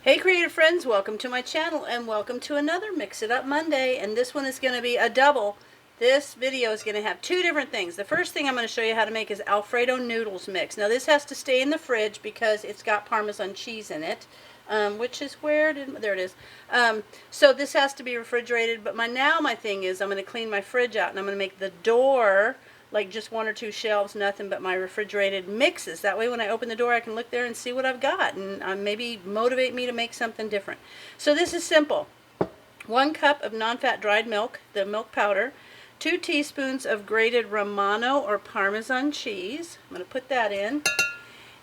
Hey creative friends, welcome to my channel and welcome to another Mix It Up Monday, and this one is going to be a double. This video is going to have two different things. The first thing I'm going to show you how to make is Alfredo noodles mix. Now this has to stay in the fridge because it's got Parmesan cheese in it, which is where there it is. So this has to be refrigerated, but my thing is I'm going to clean my fridge out and I'm going to make the door like just one or two shelves, nothing but my refrigerated mixes. That way when I open the door I can look there and see what I've got and maybe motivate me to make something different. So this is simple. 1 cup of non-fat dried milk, the milk powder, 2 teaspoons of grated Romano or Parmesan cheese. I'm going to put that in.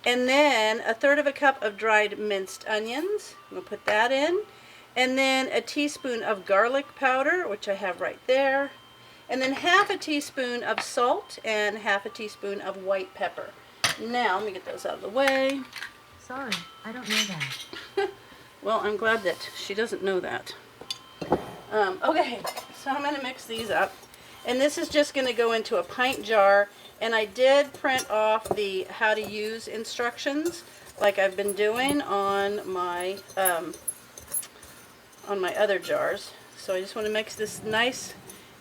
And then 1/3 cup of dried minced onions. I'm going to put that in. And then a teaspoon of garlic powder, which I have right there. And then 1/2 teaspoon of salt and 1/2 teaspoon of white pepper. Now, let me get those out of the way. Sorry, I don't know that. Well, I'm glad that she doesn't know that. Okay, so I'm going to mix these up. And this is just going to go into a pint jar. And I did print off the how to use instructions like I've been doing on my other jars. So I just want to mix this nice.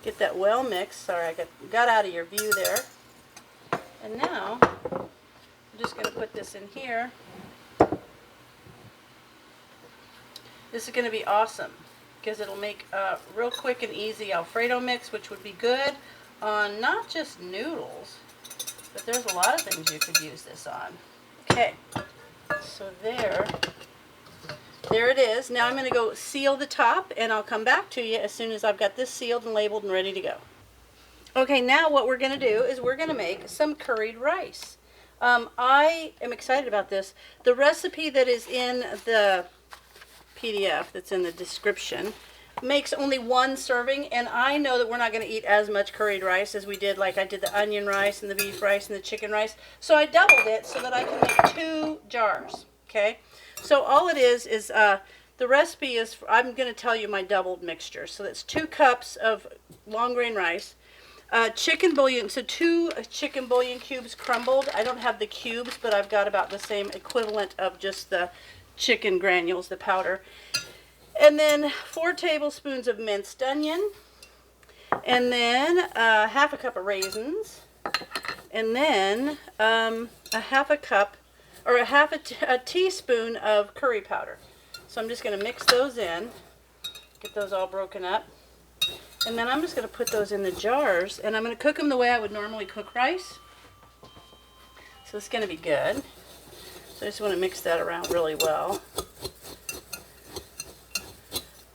Get that well mixed. Sorry, I got out of your view there. And now, I'm just going to put this in here. This is going to be awesome because it'll make a real quick and easy Alfredo mix, which would be good on not just noodles, but there's a lot of things you could use this on. Okay, so there it is. Now I'm going to go seal the top and I'll come back to you as soon as I've got this sealed and labeled and ready to go. Okay, now what we're going to do is we're going to make some curried rice. I am excited about this. The recipe that is in the PDF that's in the description makes only 1 serving, and I know that we're not going to eat as much curried rice as we did, like I did the onion rice and the beef rice and the chicken rice. So I doubled it so that I can make 2 jars. Okay, so all it is the recipe is, I'm going to tell you my doubled mixture. So that's 2 cups of long grain rice, chicken bouillon, so 2 chicken bouillon cubes crumbled. I don't have the cubes, but I've got about the same equivalent of just the chicken granules, the powder. And then 4 tablespoons of minced onion, and then 1/2 cup of raisins, and then a 1/2 cup or a teaspoon of curry powder. So I'm just going to mix those in, get those all broken up, and then I'm just going to put those in the jars, and I'm going to cook them the way I would normally cook rice. So it's going to be good. So I just want to mix that around really well.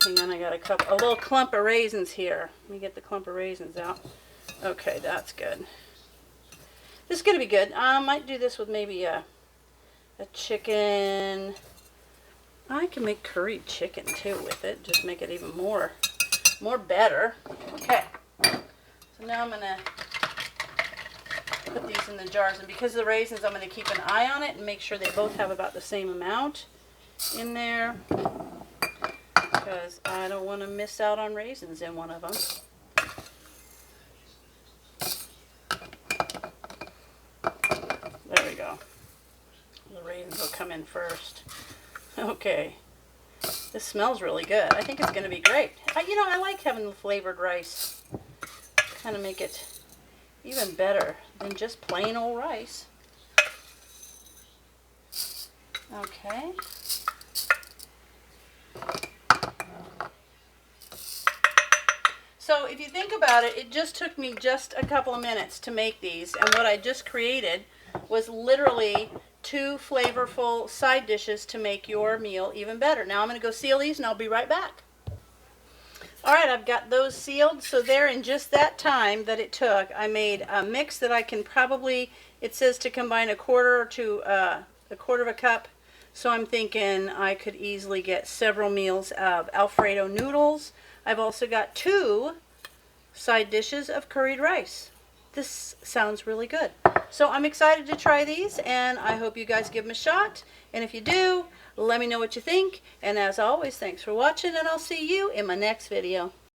Hang on, I got a little clump of raisins here. Let me get the clump of raisins out. Okay, that's good. This is going to be good. I might do this with maybe a chicken. I can make curried chicken too with it. Just make it even more better. Okay. So now I'm going to put these in the jars. And because of the raisins, I'm going to keep an eye on it and make sure they both have about the same amount in there, because I don't want to miss out on raisins in one of them. There we go. The raisins will come in first. Okay. This smells really good. I think it's going to be great. I like having the flavored rice. Kind of make it even better than just plain old rice. Okay. So if you think about it, it just took me just a couple of minutes to make these, and what I just created was literally 2 flavorful side dishes to make your meal even better. Now I'm going to go seal these and I'll be right back. Alright, I've got those sealed, so there in just that time that it took, I made a mix that I can probably, it says to combine 1/4 to 1/4 cup, so I'm thinking I could easily get several meals of Alfredo noodles. I've also got 2 side dishes of curried rice. This sounds really good. So I'm excited to try these, and I hope you guys give them a shot. And if you do, let me know what you think. And as always, thanks for watching, and I'll see you in my next video.